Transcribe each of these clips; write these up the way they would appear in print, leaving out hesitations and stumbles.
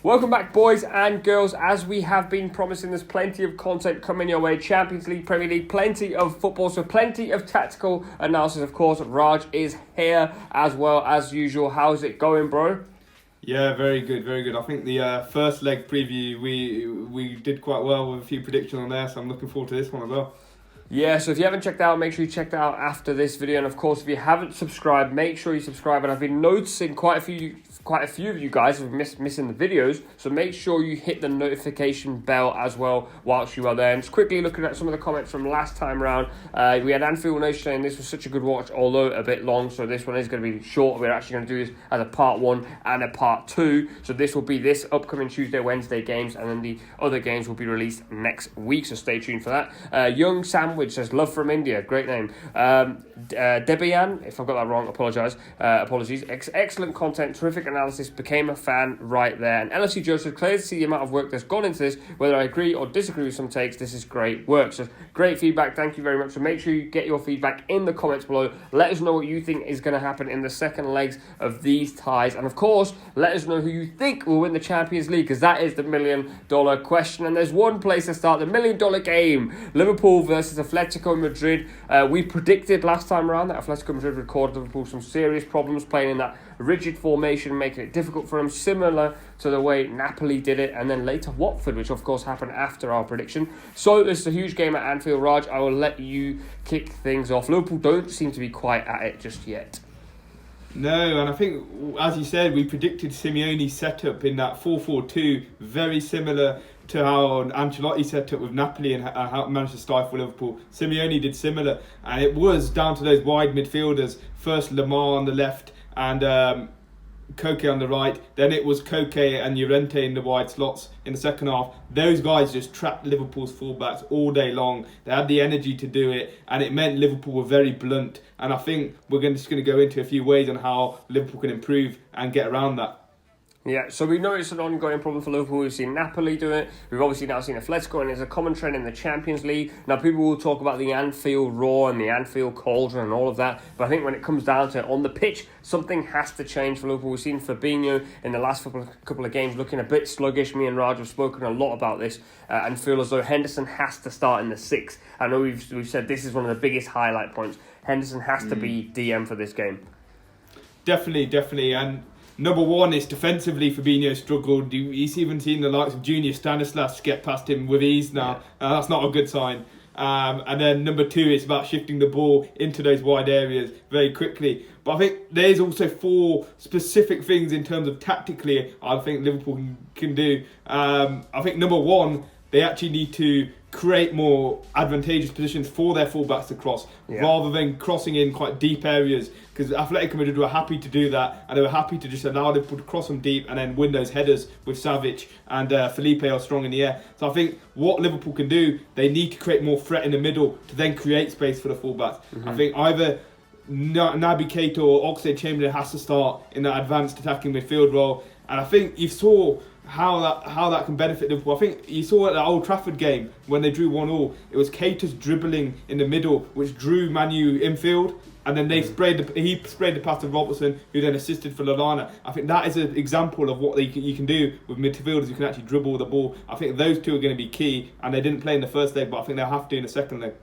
Welcome back, boys and girls. As we have been promising, there's plenty of content coming your way. Champions League, Premier League, plenty of football, so plenty of tactical analysis. Of course, Raj is here as well as usual. How's it going, bro? Yeah, very good, very good. I think the first leg preview, we did quite well with a few predictions on there, so I'm looking forward to this one as well. Yeah, so if you haven't checked out, make sure you check that out after this video. And of course, if you haven't subscribed, make sure you subscribe. And I've been noticing quite a few of you guys have missing the videos, so make sure you hit the notification bell as well whilst you are there. And just quickly looking at some of the comments from last time round, we had Anfield Nation saying this was such a good watch, although a bit long, so this one is going to be short. We're actually going to do this as a part 1 and a part 2, so this will be this upcoming Tuesday, Wednesday games, and then the other games will be released next week, so stay tuned for that. Young Sandwich says, love from India, great name. Debian, if I've got that wrong, apologies. Excellent content, terrific analysis, became a fan right there. And LFC Joseph, clear to see the amount of work that's gone into this, whether I agree or disagree with some takes, this is great work. So great feedback, thank you very much. So make sure you get your feedback in the comments below. Let us know what you think is going to happen in the second legs of these ties. And of course, let us know who you think will win the Champions League, because that is the $1 million question. And there's one place to start, the $1 million game. Liverpool versus Atletico Madrid. We predicted last time around that Atletico Madrid would cause Liverpool some serious problems playing in that rigid formation, making it difficult for them, similar to the way Napoli did it, and then later Watford, which of course happened after our prediction. So this is a huge game at Anfield. Raj, I will let you kick things off. Liverpool don't seem to be quite at it just yet. No, and I think, as you said, we predicted Simeone's setup in that 4-4-2, very similar to how Ancelotti set up with Napoli and how it managed to stifle Liverpool. Simeone did similar, and it was down to those wide midfielders. First Lamar on the left and Koke on the right. Then it was Koke and Llorente in the wide slots in the second half. Those guys just trapped Liverpool's fullbacks all day long. They had the energy to do it, and it meant Liverpool were very blunt. And I think we're just going to go into a few ways on how Liverpool can improve and get around that. Yeah, so we know it's an ongoing problem for Liverpool. We've seen Napoli do it. We've obviously now seen Atletico, and there's a common trend in the Champions League. Now, people will talk about the Anfield Roar and the Anfield Cauldron and all of that, but I think when it comes down to it, on the pitch, something has to change for Liverpool. We've seen Fabinho in the last couple of games looking a bit sluggish. Me and Raj have spoken a lot about this and feel as though Henderson has to start in the 6. I know we've said this is one of the biggest highlight points. Henderson has to be DM for this game. Definitely, and number one is defensively, Fabinho struggled. He's even seen the likes of Junior Stanislas get past him with ease now. That's not a good sign. And then number 2 is about shifting the ball into those wide areas very quickly. But I think there's also 4 specific things in terms of tactically I think Liverpool can do. I think number 1, they actually need to create more advantageous positions for their fullbacks to cross, rather than crossing in quite deep areas, because Atletico Madrid were happy to do that, and they were happy to just allow Liverpool to cross them deep and then win those headers with Savic, and Felipe are strong in the air. So I think what Liverpool can do, they need to create more threat in the middle to then create space for the fullbacks. I think either Naby Keita or Oxlade-Chamberlain has to start in that advanced attacking midfield role, and I think you saw how that can benefit Liverpool. I think you saw at the Old Trafford game when they drew 1-1, it was Keita's dribbling in the middle which drew Manu infield, and then he sprayed the pass to Robertson, who then assisted for Lallana. I think that is an example of what you can do with midfielders who can actually dribble the ball. I think those 2 are going to be key, and they didn't play in the first leg, but I think they'll have to in the second leg.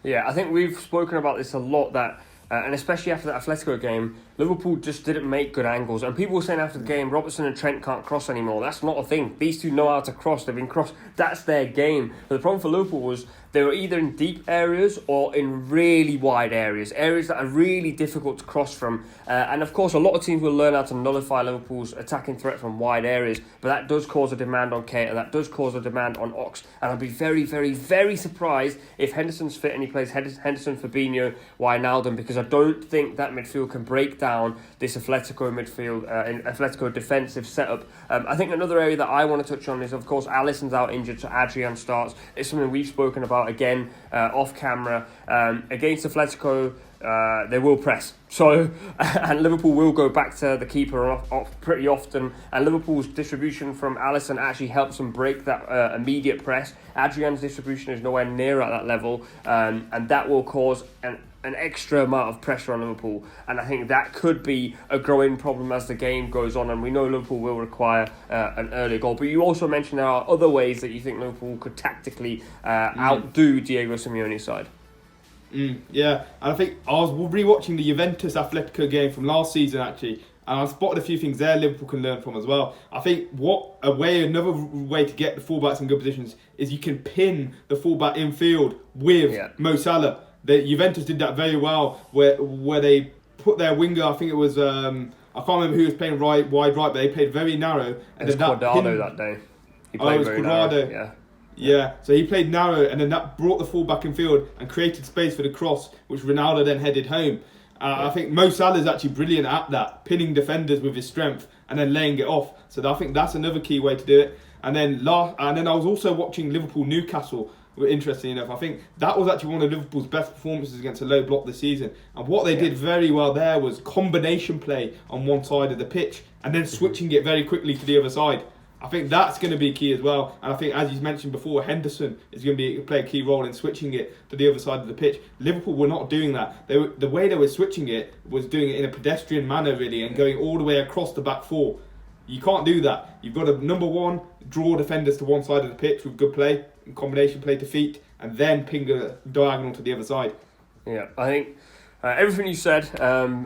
Yeah, I think we've spoken about this a lot, that and especially after that Atletico game, Liverpool just didn't make good angles. And people were saying after the game, Robertson and Trent can't cross anymore. That's not a thing. These 2 know how to cross. They've been crossed. That's their game. But the problem for Liverpool was they were either in deep areas or in really wide areas that are really difficult to cross from. And of course, a lot of teams will learn how to nullify Liverpool's attacking threat from wide areas. But that does cause a demand on Keita. That does cause a demand on Ox. And I'd be very, very, very surprised if Henderson's fit and he plays Henderson, Fabinho, Wijnaldum, because I don't think that midfield can break down this Atletico midfield, Atletico defensive setup. I think another area that I want to touch on is, of course, Alisson's out injured, so Adrian starts. It's something we've spoken about again off camera. Against Atletico, they will press. So, and Liverpool will go back to the keeper off pretty often. And Liverpool's distribution from Alisson actually helps them break that immediate press. Adrian's distribution is nowhere near at that level, and that will cause an extra amount of pressure on Liverpool, and I think that could be a growing problem as the game goes on, and we know Liverpool will require an early goal. But you also mentioned there are other ways that you think Liverpool could tactically outdo Diego Simeone's side. Yeah, and I think I was rewatching the Juventus Atletico game from last season actually, and I spotted a few things there Liverpool can learn from as well. I think another way to get the fullbacks in good positions is you can pin the fullback infield with Mo Salah. The Juventus did that very well, where they put their winger. I think it was I can't remember who was playing wide right, but they played very narrow. And it was Cuadrado that day. He played very narrow. Yeah. So he played narrow, and then that brought the fullback in field and created space for the cross, which Ronaldo then headed home. I think Mo Salah is actually brilliant at that, pinning defenders with his strength and then laying it off. So I think that's another key way to do it. And then I was also watching Liverpool-Newcastle. Interesting enough, I think that was actually one of Liverpool's best performances against a low block this season. And what they did very well there was combination play on one side of the pitch and then switching it very quickly to the other side. I think that's going to be key as well. And I think, as you mentioned before, Henderson is going to play a key role in switching it to the other side of the pitch. Liverpool were not doing that. The way they were switching it was doing it in a pedestrian manner, really, and going all the way across the back four. You can't do that. You've got to, number one, draw defenders to one side of the pitch with good play, combination play to feet, and then ping a diagonal to the other side. Yeah, I think everything you said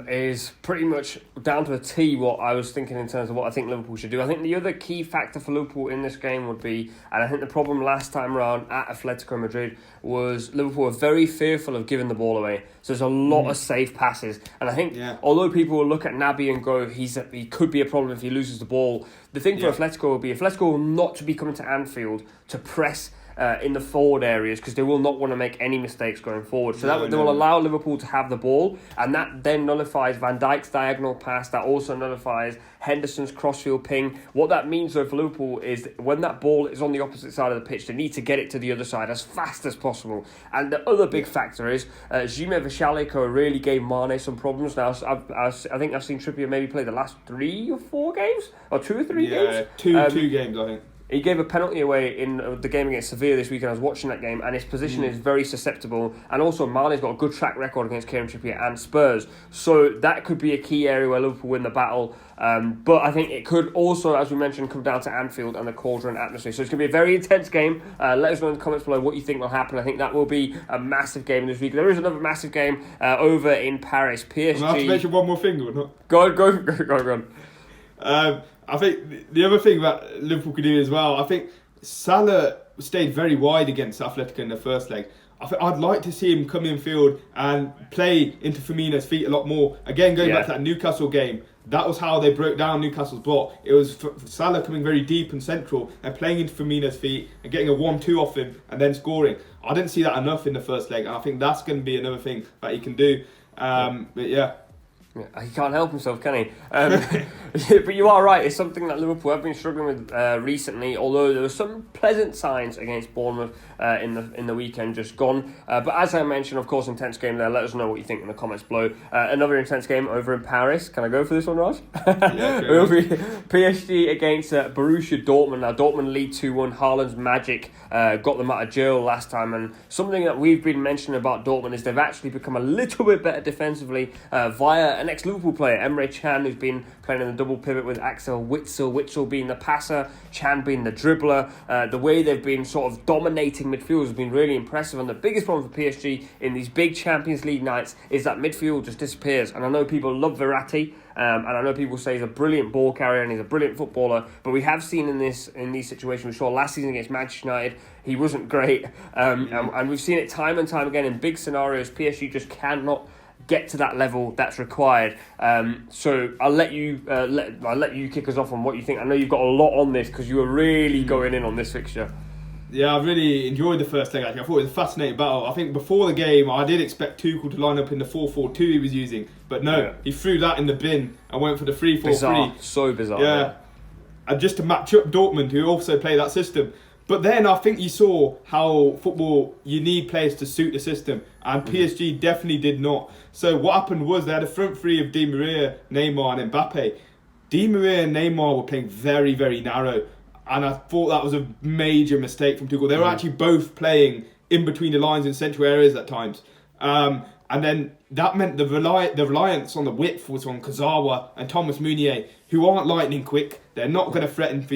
is pretty much down to a T what I was thinking in terms of what I think Liverpool should do. I think the other key factor for Liverpool in this game would be, and I think the problem last time around at Atletico Madrid was Liverpool were very fearful of giving the ball away. So there's a lot of safe passes. And I think although people will look at Naby and go, he could be a problem if he loses the ball, the thing for Atletico will be, Atletico will not to be coming to Anfield to press in the forward areas, because they will not want to make any mistakes going forward. So they will allow Liverpool to have the ball, and that then nullifies Van Dijk's diagonal pass. That also nullifies Henderson's crossfield ping. What that means though for Liverpool is that when that ball is on the opposite side of the pitch, they need to get it to the other side as fast as possible. And the other big factor is Jime Vishaleko really gave Mane some problems. Now I think I've seen Trippier maybe play the last 3 or 4 games, or 2 or 3 games. Two games I think. He gave a penalty away in the game against Sevilla this weekend. I was watching that game, and his position is very susceptible. And also, Mane's got a good track record against Kieran Trippier and Spurs. So that could be a key area where Liverpool win the battle. But I think it could also, as we mentioned, come down to Anfield and the cauldron atmosphere. So it's going to be a very intense game. Let us know in the comments below what you think will happen. I think that will be a massive game this week. There is another massive game over in Paris. PSG. I have to mention one more thing, or not? Go on. I think the other thing that Liverpool could do as well, I think Salah stayed very wide against Atletico in the first leg. I'd like to see him come in field and play into Firmino's feet a lot more. Again, going back to that Newcastle game, that was how they broke down Newcastle's block. It was Salah coming very deep and central and playing into Firmino's feet and getting a 1-2 off him and then scoring. I didn't see that enough in the first leg, and I think that's going to be another thing that he can do. But yeah. He can't help himself, can he? But you are right. It's something that Liverpool have been struggling with recently. Although there were some pleasant signs against Bournemouth in the weekend just gone. But as I mentioned, of course, intense game there. Let us know what you think in the comments below. Another intense game over in Paris. Can I go for this one, Raj? It'll be PSG against Borussia Dortmund. Now Dortmund lead 2-1. Haaland's magic got them out of jail last time. And something that we've been mentioning about Dortmund is they've actually become a little bit better defensively via an ex-Liverpool player, Emre Can, who's been playing in the double pivot with Axel Witsel. Witsel being the passer, Can being the dribbler. The way they've been sort of dominating midfield has been really impressive. And the biggest problem for PSG in these big Champions League nights is that midfield just disappears. And I know people love Verratti, and I know people say he's a brilliant ball carrier and he's a brilliant footballer, but we have seen in these situations, we saw last season against Manchester United, he wasn't great. And we've seen it time and time again in big scenarios. PSG just cannot get to that level that's required. So I'll let you kick us off on what you think. I know you've got a lot on this because you were really going in on this fixture. Yeah, I really enjoyed the first leg actually. I thought it was a fascinating battle. I think before the game I did expect Tuchel to line up in the 4-4-2 he was using, but no, he threw that in the bin and went for the 3-4-3. Bizarre. So bizarre. Yeah. And just to match up Dortmund, who also play that system. But then I think you saw how football, you need players to suit the system, and PSG definitely did not. So what happened was they had a front three of Di Maria, Neymar and Mbappe. Di Maria and Neymar were playing very, very narrow, and I thought that was a major mistake from Tuchel. They were actually both playing in between the lines in central areas at times. And then that meant the reliance on the width was on Kazawa and Thomas Meunier, who aren't lightning quick. They're not going to threaten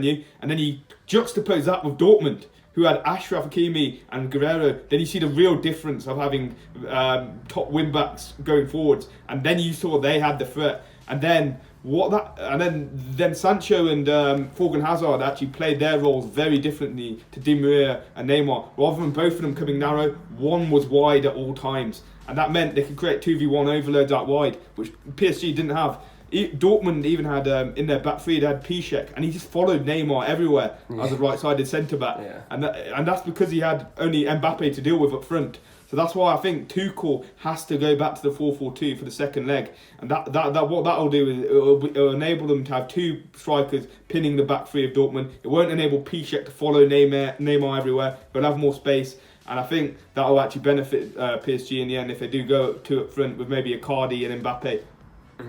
you. And then you juxtapose that with Dortmund, who had Ashraf Hakimi and Guerrero. Then you see the real difference of having top wing backs going forwards. And then you saw they had the threat. And then then Sancho and Thorgan Hazard actually played their roles very differently to Di Maria and Neymar. Rather than both of them coming narrow, one was wide at all times. And that meant they could create 2v1 overloads out wide, which PSG didn't have. Dortmund even had, in their back three, they had Piszczek, and he just followed Neymar everywhere as a right-sided centre-back. Yeah. And that's because he had only Mbappe to deal with up front. So that's why I think Tuchel has to go back to the 4-4-2 for the second leg. And that what that'll do is it'll enable them to have two strikers pinning the back three of Dortmund. It won't enable Piszczek to follow Neymar everywhere, but have more space. And I think that'll actually benefit PSG in the end if they do go two up front with maybe Icardi and Mbappe.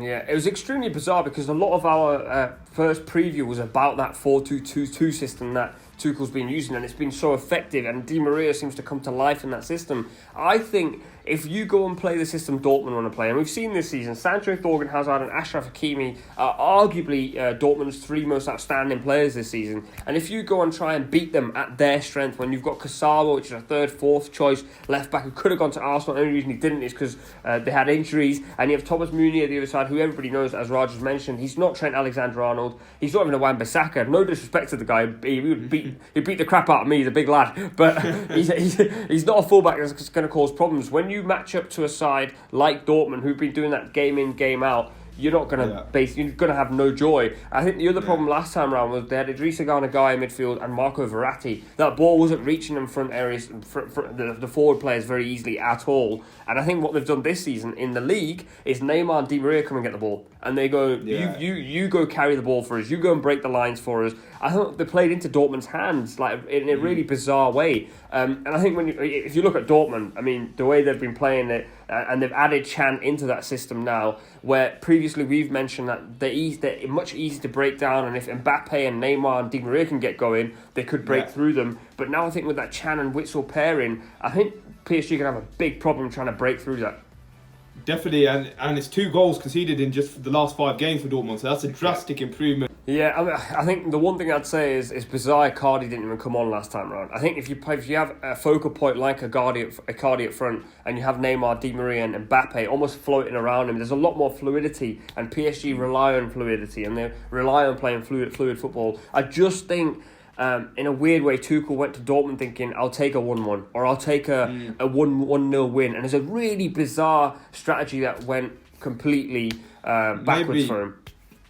Yeah, it was extremely bizarre because a lot of our first preview was about that 4-2-2-2 system that Tuchel's been using, and it's been so effective, and Di Maria seems to come to life in that system. I think if you go and play the system Dortmund want to play, and we've seen this season, Sancho, Thorgan Hazard and Ashraf Hakimi are arguably Dortmund's three most outstanding players this season, and if you go and try and beat them at their strength, when you've got Kasawa, which is a third, fourth choice left back who could have gone to Arsenal, the only reason he didn't is because they had injuries, and you have Thomas Meunier at the other side, who everybody knows, as Raj has mentioned, he's not Trent Alexander-Arnold, he's not even a Wan-Bissaka. No disrespect to the guy, he'd beat the crap out of me, the big lad, but he's not a fullback that's going to cause problems. When you match up to a side like Dortmund, who've been doing that game in, game out, you're not going to you're going to have no joy. I think the other problem last time around was they had Idrissa Gana Gueye in midfield and Marco Verratti. That ball wasn't reaching them front areas, the forward players very easily at all. And I think what they've done this season in the league is Neymar and Di Maria come and get the ball, and they go, you go carry the ball for us, you go and break the lines for us. I thought they played into Dortmund's hands like in a really bizarre way. And I think if you look at Dortmund, I mean, the way they've been playing it, and they've added Chan into that system now, where previously we've mentioned that they're much easier to break down, and if Mbappe and Neymar and Di Maria can get going, they could break through them. But now I think with that Chan and Witsel pairing, I think PSG can have a big problem trying to break through that. Definitely, and it's 2 goals conceded in just the last 5 games for Dortmund, so that's a drastic improvement. Yeah, I mean, I think the one thing I'd say is it's bizarre Icardi didn't even come on last time around. I think if you have a focal point like Icardi up front, and you have Neymar, Di Maria and Mbappe almost floating around him, there's a lot more fluidity, and PSG rely on fluidity, and they rely on playing fluid football. I just think in a weird way, Tuchel went to Dortmund thinking, I'll take a 1-1 or I'll take a 1-0 win. And it's a really bizarre strategy that went completely backwards for him.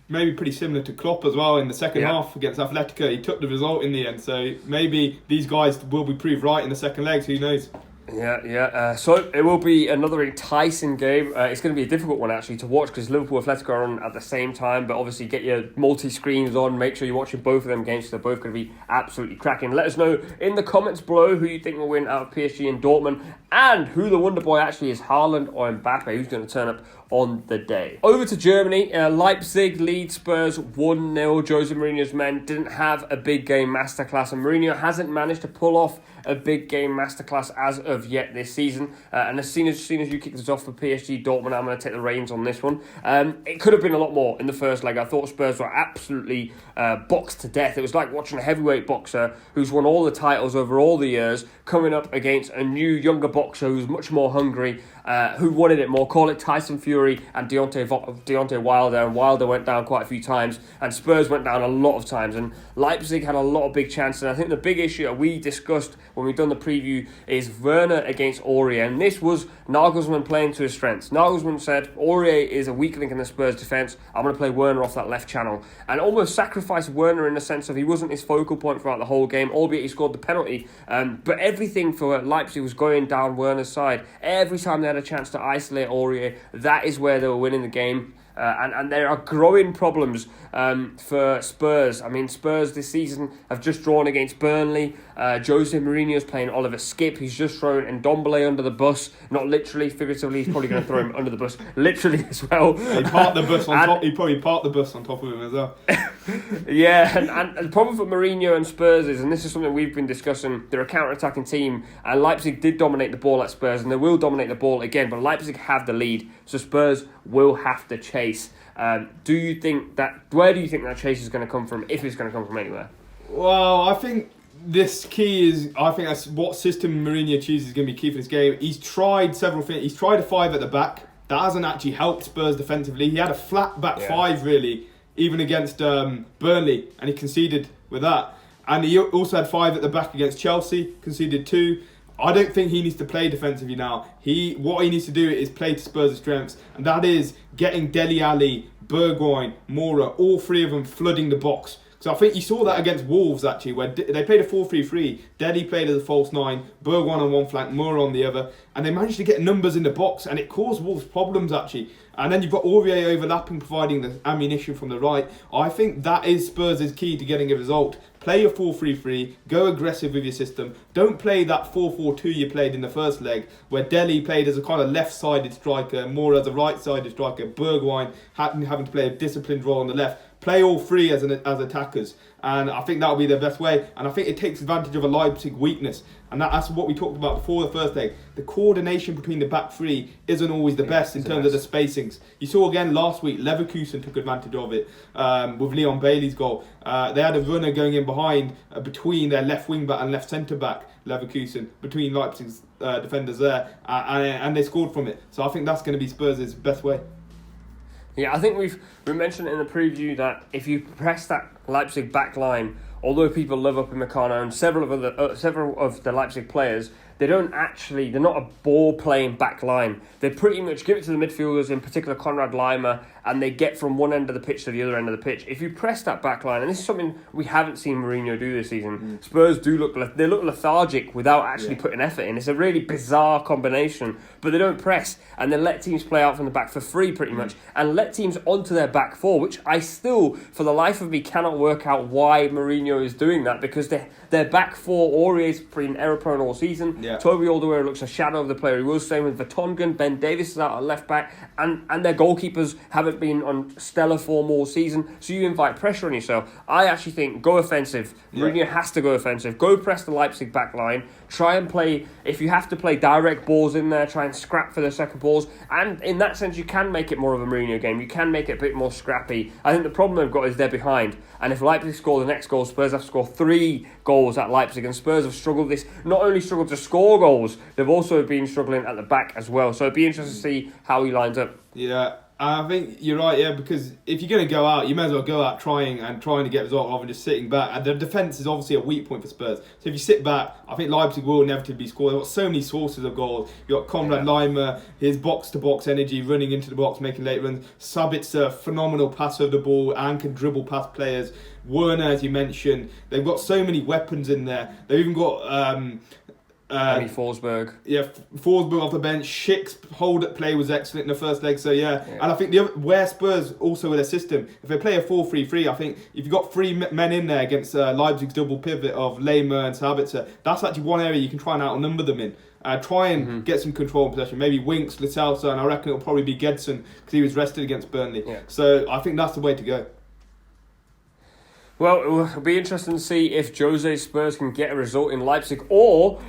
Maybe pretty similar to Klopp as well in the second half against Atletico. He took the result in the end. So maybe these guys will be proved right in the second leg. Who knows? So it will be another enticing game. It's going to be a difficult one actually to watch because Liverpool and Atletico are on at the same time, but obviously get your multi-screens on, make sure you're watching both of them games because they're both going to be absolutely cracking. Let us know in the comments below who you think will win out of PSG and Dortmund, and who the wonder boy actually is, Haaland or Mbappe, who's going to turn up on the day. Over to Germany, Leipzig lead Spurs 1-0. Jose Mourinho's men didn't have a big game masterclass, and Mourinho hasn't managed to pull off a big game masterclass as of yet this season. And as soon as you kick this off for PSG Dortmund, I'm going to take the reins on this one. It could have been a lot more in the first leg. I thought Spurs were absolutely boxed to death. It was like watching a heavyweight boxer who's won all the titles over all the years coming up against a new younger boxer who's much more hungry, who wanted it more. Call it Tyson Fury and Deontay Wilder, and Wilder went down quite a few times, and Spurs went down a lot of times, and Leipzig had a lot of big chances. And I think the big issue that we discussed when we've done the preview is Werner against Aurier, and this was Nagelsmann playing to his strengths. Nagelsmann said, Aurier is a weak link in the Spurs defence, I'm going to play Werner off that left channel, and almost sacrificed Werner in the sense of he wasn't his focal point throughout the whole game, albeit he scored the penalty, but everything for Leipzig was going down Werner's side. Every time they had a chance to isolate Aurier, that is where they were winning the game. And there are growing problems for Spurs. I mean, Spurs this season have just drawn against Burnley. Jose Mourinho's playing Oliver Skip. He's just thrown Ndombele under the bus. Not literally, figuratively. He's probably going to throw him under the bus, literally as well. He parked the bus on top. He probably parked the bus on top of him as well. Yeah, and the problem for Mourinho and Spurs is, and this is something we've been discussing, they're a counter-attacking team, and Leipzig did dominate the ball at Spurs, and they will dominate the ball again, but Leipzig have the lead, so Spurs will have to chase. Where do you think that chase is going to come from, if it's going to come from anywhere? Well, I think this key is, I think that's what system Mourinho chooses is going to be key for this game. He's tried several things. He's tried a 5 at the back. That hasn't actually helped Spurs defensively. He had a flat back 5, really, even against Burnley, and he conceded with that. And he also had 5 at the back against Chelsea, conceded 2. I don't think he needs to play defensively now. What he needs to do is play to Spurs' strengths, and that is getting Dele Alli, Bergwijn, Moura, all 3 of them flooding the box. So I think you saw that against Wolves, actually, where they played a 4-3-3. Dele played as a false 9, Bergwijn on one flank, Moura on the other, and they managed to get numbers in the box, and it caused Wolves problems, actually. And then you've got Aurier overlapping, providing the ammunition from the right. I think that is Spurs' key to getting a result. Play a 4-3-3, go aggressive with your system. Don't play that 4-4-2 you played in the first leg, where Dele played as a kind of left-sided striker, more as a right-sided striker, Bergwijn having to play a disciplined role on the left. Play all 3 as attackers, and I think that'll be the best way. And I think it takes advantage of a Leipzig weakness, and that's what we talked about before the first leg. The coordination between the back 3 isn't always the best in terms of the spacings. You saw again last week, Leverkusen took advantage of it with Leon Bailey's goal. They had a runner going in behind between their left wing back and left centre back, Leverkusen, between Leipzig's defenders there, and they scored from it. So I think that's going to be Spurs' best way. Yeah, I think we mentioned in the preview that if you press that Leipzig back line, although people love Upamecano and several of the Leipzig players, they're not a ball-playing back line. They pretty much give it to the midfielders, in particular Konrad Laimer, and they get from one end of the pitch to the other end of the pitch. If you press that back line, and this is something we haven't seen Mourinho do this season, Spurs do look lethargic without actually putting effort in. It's a really bizarre combination, but they don't press, and they let teams play out from the back for free pretty much, and let teams onto their back 4, which I still, for the life of me, cannot work out why Mourinho is doing that, because their back 4, Aurier's been error-prone all season. Yeah. Toby Alderweireld looks a shadow of the player he was. Same with Vertonghen. Ben Davies is out at left back, and their goalkeepers haven't been on stellar form all season. So you invite pressure on yourself. I actually think go offensive. Mourinho has to go offensive. Go press the Leipzig back line. Try and play, if you have to play direct balls in there, try and scrap for the second balls. And in that sense, you can make it more of a Mourinho game. You can make it a bit more scrappy. I think the problem they've got is they're behind. And if Leipzig score the next goal, Spurs have to score 3 goals at Leipzig. And Spurs have not only struggled to score goals, they've also been struggling at the back as well. So it'd be interesting to see how he lines up. Yeah, I think you're right, because if you're going to go out, you may as well go out trying to get a result rather than just sitting back. And the defence is obviously a weak point for Spurs. So if you sit back, I think Leipzig will inevitably score. They've got so many sources of goals. You've got Konrad Laimer, his box-to-box energy, running into the box, making late runs. Sabitzer, phenomenal passer of the ball and can dribble past players. Werner, as you mentioned. They've got so many weapons in there. They've even got... Forsberg. Yeah, Forsberg off the bench. Schick's hold at play was excellent in the first leg. So yeah. And I think where Spurs also with a system, if they play a 4-3-3, I think if you've got 3 men in there against Leipzig's double pivot of Laimer and Sabitzer, that's actually one area you can try and outnumber them in. Try and get some control in possession. Maybe Winks, Lo Celso, and I reckon it'll probably be Gedson because he was rested against Burnley. Yeah. So I think that's the way to go. Well, it'll be interesting to see if Jose's Spurs can get a result in Leipzig, or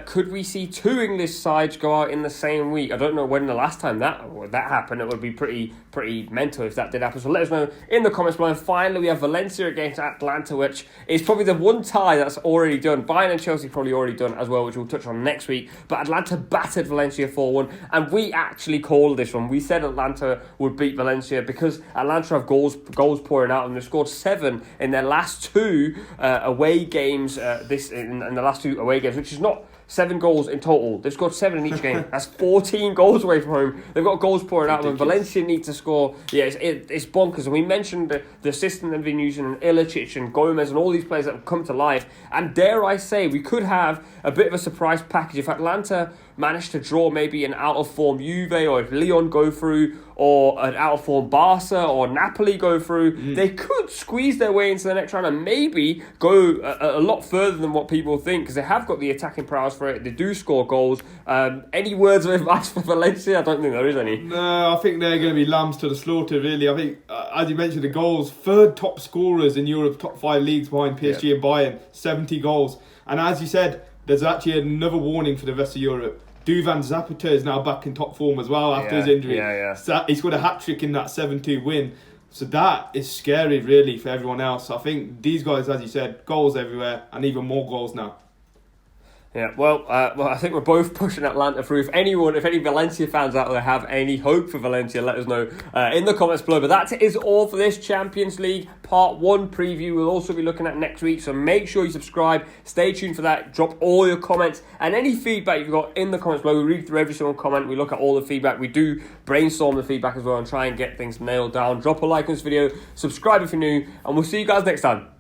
could we see 2 English sides go out in the same week? I don't know when the last time that happened. It would be pretty mental if that did happen. So let us know in the comments below. And finally, we have Valencia against Atlanta, which is probably the one tie that's already done. Bayern and Chelsea probably already done as well, which we'll touch on next week. But Atlanta battered Valencia 4-1, and we actually called this one. We said Atlanta would beat Valencia because Atlanta have goals pouring out, and they've scored 7 in their last 2 away games. In the last 2 away games, which is not 7 goals in total. They've scored 7 in each game. That's 14 goals away from home. They've got goals pouring out of them. Valencia need to score. Yeah, it's bonkers. And we mentioned the system they've been using, and Ilicic and Gomez and all these players that have come to life. And dare I say, we could have a bit of a surprise package if Atlanta manage to draw maybe an out-of-form Juve, or if Lyon go through, or an out-of-form Barca or Napoli go through. They could squeeze their way into the next round and maybe go a lot further than what people think, because they have got the attacking prowess for it. They do score goals. Any words of advice for Valencia? I don't think there is any. No, I think they're going to be lambs to the slaughter, really. I think, as you mentioned, the goals, 3rd top scorers in Europe's top 5 leagues behind PSG and Bayern, 70 goals. And as you said, there's actually another warning for the rest of Europe. Duvan Zapata is now back in top form as well after his injury. So he scored a hat-trick in that 7-2 win. So that is scary, really, for everyone else. I think these guys, as you said, goals everywhere, and even more goals now. Yeah, well, I think we're both pushing Atlanta through. If any Valencia fans out there have any hope for Valencia, let us know in the comments below. But that is all for this Champions League Part 1 preview. We'll also be looking at next week, so make sure you subscribe. Stay tuned for that. Drop all your comments and any feedback you've got in the comments below. We read through every single comment. We look at all the feedback. We do brainstorm the feedback as well and try and get things nailed down. Drop a like on this video. Subscribe if you're new, and we'll see you guys next time.